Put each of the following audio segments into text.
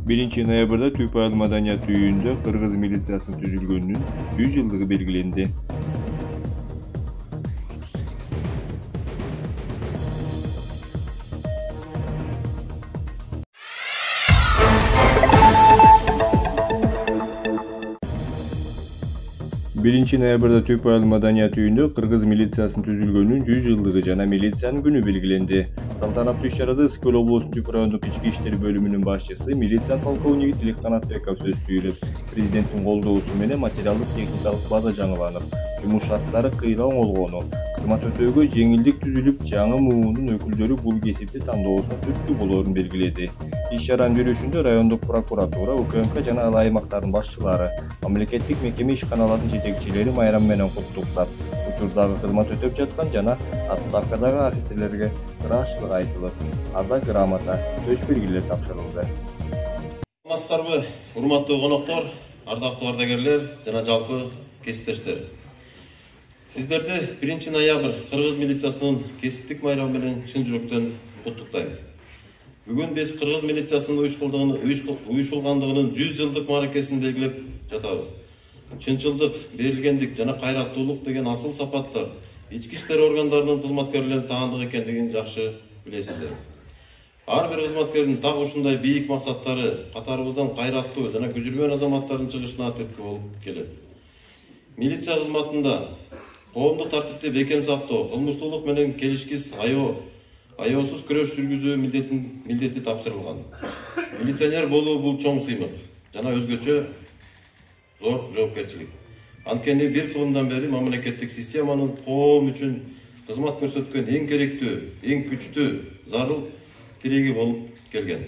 1-noyabrda Türk Bayram Madaniyat Uyu'nda Kırgız militsiyasının tüzülgönünün 100 yıllığı belgilendi. Noyabrda Türk Bayram Madaniyat Uyu'nda Kırgız militsiyasının tüzülgönünün 100 yıllığı jana militsiyanın günü belgilendi. Saltanatlı iş-şarada Iskol Oblastı Türk Rayonduk İçki İşleri Bölümünün başçısı militsiya polkovnigi Tilek Kanatbekov söz söyledi. Президенттин колдоосу менен материалдык техникалык база жаңыланып, жумуш шарттары кыйла оңолгону, кызмат өтөөгө жеңилдик түзүлүп, жаңы муунун өкүлдөрү бул кесипти тандоосуна түрткү болоорун белгиледи. Иш-чаранын жүрүшүндө райондук прокуратура, УКМК жана ал аймактардын башчылары, мамлекеттик мекеме ишканалардын жетекчилери майрам менен куттуктап, учурдагы кызмат өтөп жаткан жана отставкадагы офицерлерге ыраазычылык айтылып, ардак грамота, төш белгилер тапшырылды. Саламатсыздарбы, урматтуу коноктор, ардактуу ардагерлер жана жалпы кесиптештер. Сиздерди 1-ноябрь Кыргыз милициясынын кесиптик майрамы менен чын жүрөктөн куттуктайм. Бүгүн биз Кыргыз милициясынын уюшулгандыгынын 100 жылдык мааракесин белгилеп жатабыз. Чынчылдык, берилгендик жана кайраттуулук деген асыл сапаттар ички иштер органдарынын кызматкерлеринин таандык экендигин жакшы билесиздер. Ар бир кызматкердин так ушундай бийик максаттары катарыбыздан кайраттуу жана күжүрмөн азаматтардын чыгышына түрткү болуп келет. Милиция кызматында коомдук тартипти бекем сактоо, кылмыштуулук менен келишкис аеосуз күрөш жүргүзүү милдети тапшырылган. Милиционер болуу бул чоң сыймык жана өзгөчө зор жоопкерчилик. Анткени бир кылымдан бери мамлекеттик системанын коом үчүн кызмат көрсөткөн эң керектүү, эң күчтүү, зарыл тиреги болуп келген.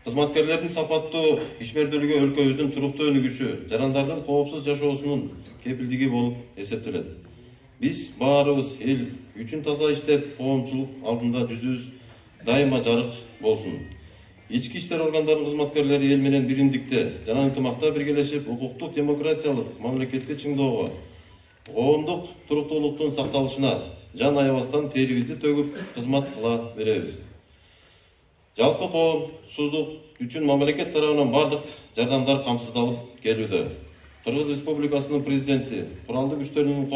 Кызматкерлердин сапаттуу ишмердүүлүгү өлкөбүздүн туруктуу өнүгүшү, жарандардын коопсуз жашоосунун кепилдиги болуп эсептелет. Биз баарыбыз эл үчүн таза иштеп, коомчулук алдында жүзүбүз дайыма жарык болсун. Ички иштер органдарынын кызматкерлери эл менен биримдикте жана ынтымакта биргелешип, укуктук демократиялык мамлекетти чыңдоого, коомдук туруктуулуктун сакталышына жан аябастан терибизди төгүп кызмат кыла беребиз. Жалпы коомсуздук үчүн мамлекет тарабынан бардык жардамдар камсыздалып келүүдө. Кыргыз Республикасынын президенти, куралдуу күчтөрүнүн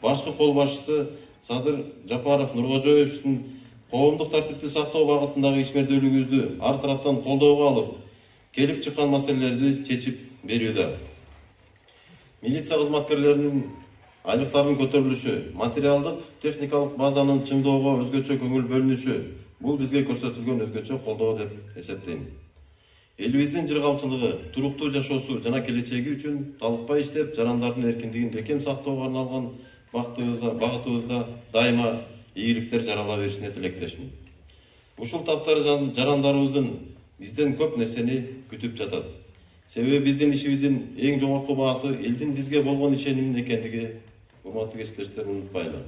башкы кол башчысы Садыр Жапаров Нуркожоевичтин коомдук тартипти сактоо багытындагы ишмердүүлүгүбүздү ар тараптан колдоого алып, келип чыккан маселелерди чечип берүүдө. Милиция кызматкерлеринин айлыктарынын көтөрүлүшү, материалдык, техникалык базанын чыңдоого өзгөчө көңүл бөлүнүшү бул бизге көрсөтүлгөн өзгөчө колдоо деп эсептейм. Элибиздин жыргалчылыгы, туруктуу жашоосу жана келечеги үчүн талыкпай иштеп, жарандардын эркиндигин бекем сактоого арналган багытыбызда дайыма ийгиликтер жарала беришине тилектешмин. Ушул таптар жарандарыбыздын бизден көп нерсени күтүп жатат. Себеби биздин ишибиздин эң жогорку баасы элдин бизге болгон ишенимин экендиги урматтуу кесиптештер унутпайлы.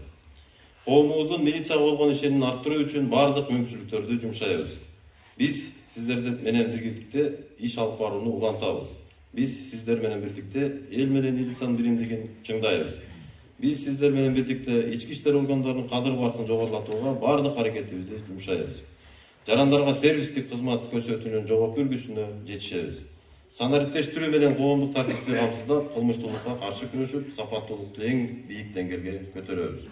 Коомубуздун милицияга болгон ишенимин арттыруу үчүн бардык мүмкүнчүлүктөрдү жумшайбыз. Биз сиздер менен бирдикте иш алып барууну улантабыз. Биз сиздер менен бирдикте эл менен милициянын биримдигин чыңдайбыз. Биз сиздер менен бирдикте ички иштер органдарынын кадыр-баркын жогорулатууга бардык аракетибизди жумшайбыз. Жарандарга сервистик кызмат көрсөтүүнүн жогорку үлгүсүнө жетишебиз. Санариптештирүү менен коомдук тартипти камсыздап, кылмыштуулукка каршы күрөшүп, сапаттуулукту эң бийик деңгээлге көтөрөбүз.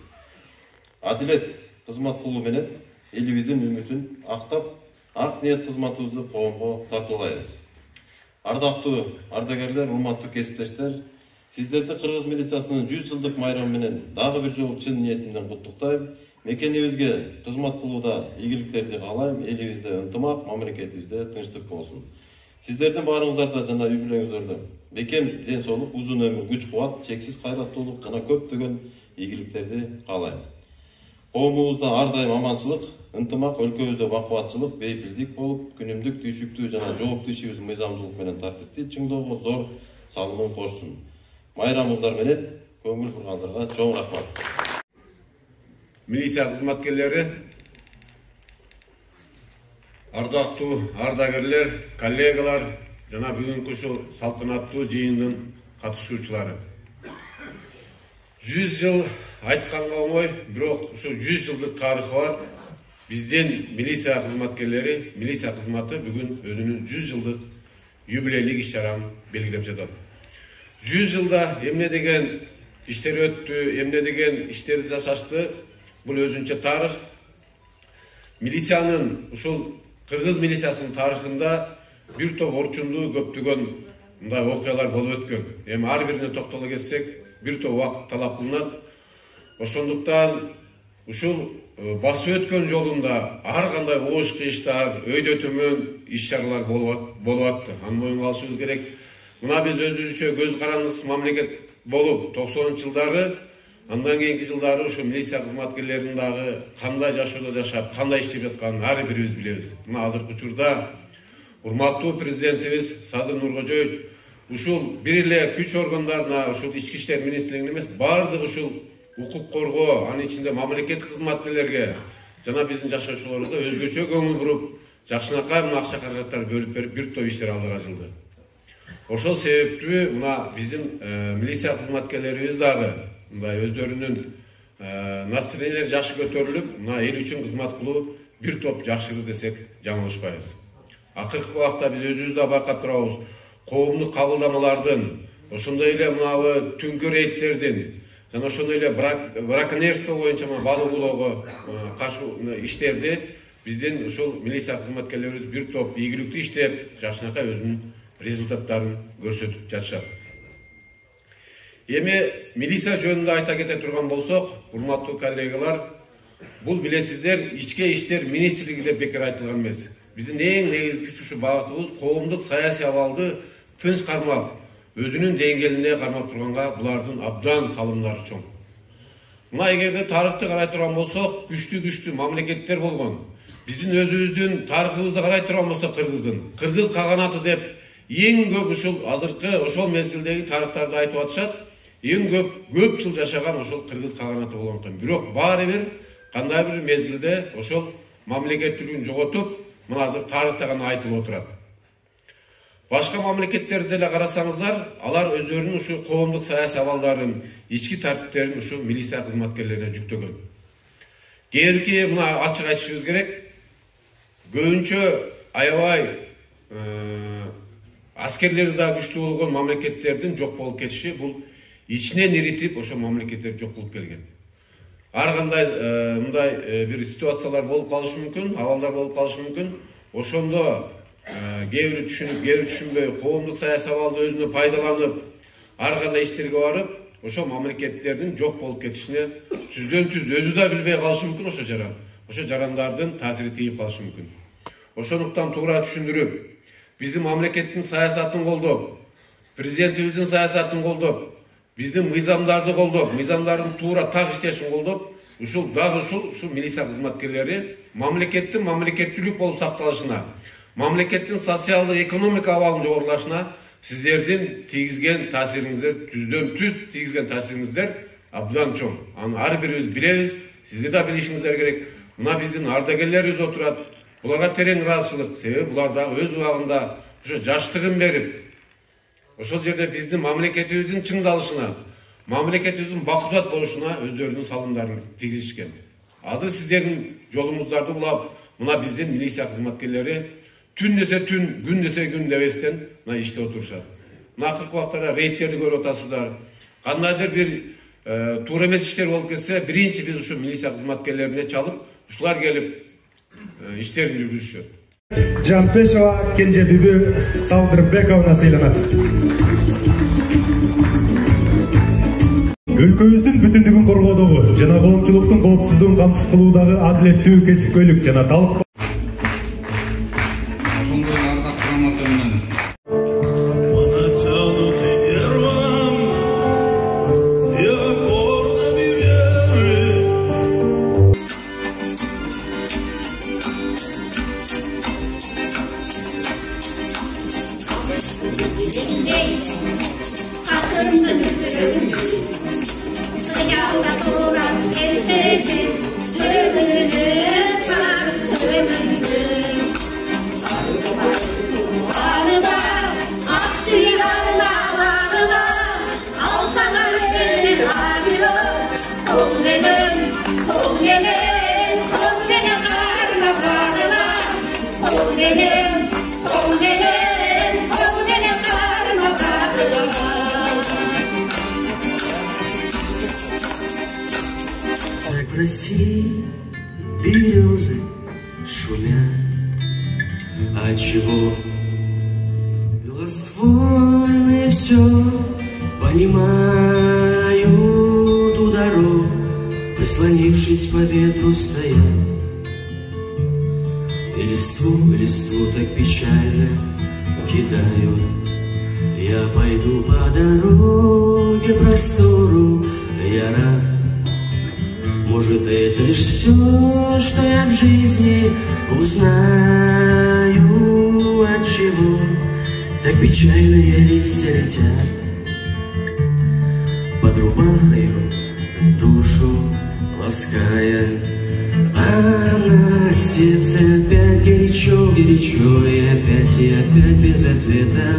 Адилет кызмат кылуу менен элибиздин үмүтүн актап, ак ниет кызматыбызды коомго тартуулайбыз. Ардактуу ардагерлер, урматтуу кесиптештер, сиздерди Кыргыз милициясынын 100 жылдык майрамы менен дагы бир жолу чын ниетимден куттуктайм. Мекенибизге кызмат кылууда ийгиликтерди каалайм. Элибизде ынтымак, мамлекетибизде тынчтык болсун. Сиздердин баарыңыздарда жана үй бүлөңүздөрдө бекем ден соолук, узун өмүр, күч-кубат, чексиз кайраттуулук жана көптөгөн ийгиликтерди каалайм. Коомубузда ар дайым аманчылык, ынтымак, өлкөбүздө бакубатчылык, бейпилдик болуп, күнүмдүк, түйшүктүү жана жооптуу ишибиз мыйзамдуулук менен тартипти чыңдоого зор салымын кошсун. Майрамыңыздар менен көңүл бургандарга чоң рахмат. Милиция кызматкерлери, ардактуу ардагерлер, коллегалар жана бүгүнкү ушул салтанаттуу жыйындын катышуучулары. 100 жыл айтканга оңой, бирок ушул 100 жылдык тарыхы бар. Bizden milisiya kızmatkerleri, milisiya kızmatı bugün özünün 100 yıllık юбилейлік іс-шараны белгілеп жатады. 100 жылда эмне деген иштер өттү, эмне деген иштерди жасашты, бул өзүнчө тарых. Милициянын, ушул кыргыз милициясынын тарыхында бир топ орчундуу көптөгөн мындай окуялар болуп өткөн. Эми ар бирине токтоло кетсек, бир топ убакыт талап кылынат. Ошондуктан ушул басып өткөн жолунда ар кандай оош кыйыштар, өйдө төмөн иш-чаралар болуп атты. Аны моюнга алышыбыз керек. Мына биз өзүбүзчө көз карандысыз мамлекет болуп 90-жылдары, андан кийинки жылдары ушу милиция кызматкерлеринин дагы кандай жашоодо жашап, кандай иштеп жатканын ар бирибиз билебиз. Мына азыркы учурда урматтуу президентибиз Садыр Нуркожоевич ушул бир эле күч органдарына, ушул ички иштер министрлигине эмес, бардык ушул укук коргоо, анын ичинде мамлекеттик кызматкерлерге жана биздин жашоочуларга өзгөчө көңүл буруп, жакшынакай мына акча каражаттар бөлүп берип бир топ иштер алып ажылды. Ошол себептүү мына биздин милиция кызматкерлерибиз дагы мындай өздөрүнүн настроениялери жакшы көтөрүлүп, мына эл үчүн кызмат кылуу бир топ жакшырды десек жаңылышпайбыз. Акыркы убакта биз өзүбүз да байкап турабыз. Коомдук кабылдамалардын, ошондой эле мына түнкү рейдтердин жана ошондой эле браконьерство боюнча балык улоого каршы иштерди биздин ушул милиция кызматкерлерибиз бир топ ийгиликтүү иштеп, жакшынакай өзүнүн результаттарын көрсөтүп жатышат. Эми милиция жөнүндө айта кете турган болсок, урматтуу коллегалар, бул билесиздер ички иштер министрлиги деп бекер айтылган эмес. Биздин эң негизгиси ушу багытыбыз коомдук саясий абалды тынч кармап, өзүнүн деңгээлине кармап турганга булардын абдан салымдары чоң. Мына эгерде тарыхты карай турган болсок, күчтүү мамлекеттер болгон. Биздин өзүбүздүн тарыхыбызды карай турган болсок, Кыргыз каганаты деп эң көп ушул азыркы ошол мезгилдеги тарыхтарды айтып атышат. Эң көп жыл жашаган ошол Кыргыз каганаты болгон экен. Бирок баары бир кандай бир мезгилде ошол мамлекеттүүлүгүн жоготуп, мына азыр тарыхта гана айтылып отурат. Башка мамлекеттерди деле карасаңыздар, алар өздөрүнүн ушу коомдук саясий абалдарын, ички тартиптерин ушу милиция кызматкерлерине жүктөгөн. Кээинки мына ачык айтышыбыз керек. Көбүнчө аябай аскерлери да күчтүү болгон мамлекеттердин жок болуп кетиши бул ичинен иритип ошо мамлекеттерди жок кылып келген. Ар кандай мындай бир ситуациялар болуп калышы мүмкүн, абалдар болуп калышы мүмкүн. Ошондо кээ бири түшүнүп, кээ бири түшүнбөй, коомдук саясий абалды өзүнө пайдаланып, ар кандай иштерге барып, ошо мамлекеттердин жок болуп кетишине түздөн-түз өзү да билбей калышы мүмкүн ошо жаран. Ошо жарандардын таасири тийип калышы мүмкүн. Ошондуктан туура түшүндүрүп, биздин мамлекеттин саясатын колдоп, президентибиздин саясатын колдоп, биздин мыйзамдарды колдоп, мыйзамдардын туура так иштешин колдоп, ушул милиция кызматкерлери мамлекеттүүлүк болуп сакталышына, мамлекеттин социалдык экономика абалын жогорулашына сиздердин тийгизген таасириңиздер, түздөн-түз тийгизген таасириңиздер абдан чоң. Аны ар бирибиз билебиз, сиздер да билишиңиздер керек. Мына биздин ардагерлерибиз отурат. Буларга терең ыраазычылык, себеби булар да өз убагында ошо жаштыгын берип, ошол жерде биздин мамлекетибиздин чыңдалышына, мамлекетибиздин бакытбат болушуна өздөрүнүн салымдарын тийгизишкен. Азыр сиздердин жолуңуздарды улап, мына биздин милиция кызматкерлери түн десе түн, күн десе күн дебестен мына иштеп отурушат. Мына акыркы убактарда рейдтерди көрүп атасыздар. Кандайдыр бир туура эмес иштер болуп кетсе, биринчи биз ушу милиция кызматкерлерине чалып, ушулар келип иштерин жүргүзүшөт. Жампешова Кенжебүбү Салдырбековна сыйланат. Өлкөбүздүн бүтүндүгүн коргоодогу жана коомчулуктун коопсуздугун камсыз кылуудагы адилеттүү кесипкөйлүк жана талык ошондой ардак грамота менен Sayang в России березы шумят. Отчего белоствольные все понимают у дорог, прислонившись по ветру стоят. И листву так печально кидают. Я пойду по дороге простору, я рад. Может, это лишь все, что я в жизни узнаю. Отчего так печальные листья летят под рубахою, душу лаская. А на сердце опять горячо, и опять без ответа.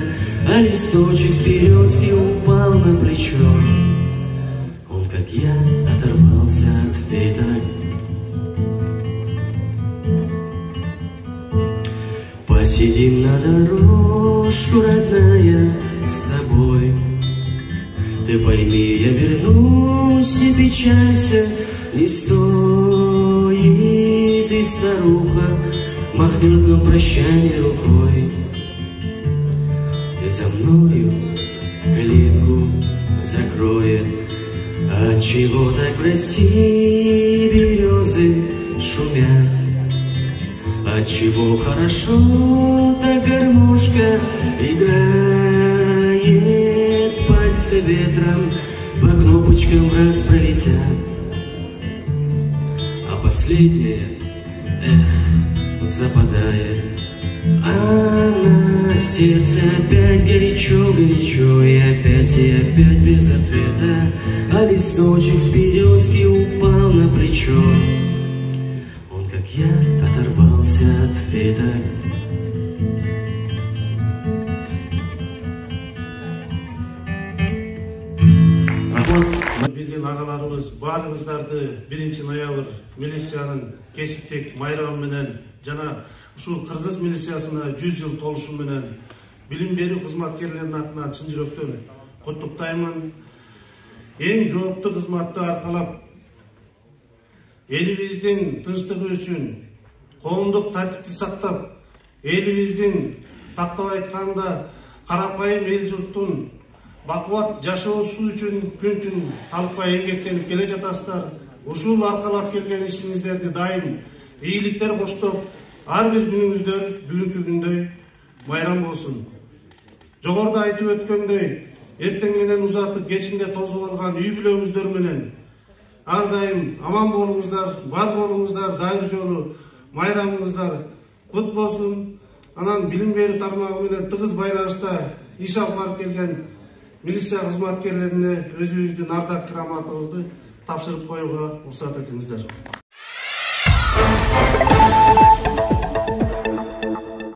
А листочек с березки упал на плечо. Он, как я, оторвался от веток. Посидим на дорожку, родная, с тобой. Ты пойми, я вернусь, не печалься, не стоит. И старуха махнет на прощание рукой. И за мною калитку закроет. Отчего так в России березы шумят? Отчего хорошо так гармошка играет? Пальцы ветром по кнопочкам раз пролетят. А последнее, западает. А на сердце опять горячо, и опять без ответа. А листочек с березки упал на плечо. Он, как я, оторвался от веток. Биздин агаларыбыз баарыңыздарды 1 ноябрь милициянын кесиптик майрамы менен жана ушул кыргыз милициясына 100 жыл толушу менен билим берүү кызматкерлеринин атынан чын жүрөктөн куттуктаймын. Эң жооптуу кызматты аркалап элибиздин тынчтыгы үчүн коомдук тартипти сактап, элибиздин тактап айтканда карапайым эл журттун бакубат жашоосу үчүн күн-түн талкпай эмгектенип келе жатасыздар. Ушул аркалап келген ишиңиздерди дайым ийгиликтер коштоп, ар бир күнүңүздөр бүгүнкү күндөй майрам болсун. Жогоруда айтып өткөндөй, эртең менен узатып, кечинде тозуп алган үй бүлөңүздөр менен ар дайым аман болуңуздар, бар болуңуздар, дайыр жолу майрамыңыздар кут болсун. Анан билим берүү тармагы менен тыгыз байланышта иш алып барып келген милиция кызматкерлерине өзүбүздүн ардак грамотабызды тапшырып коюуга уруксат этиңиздер.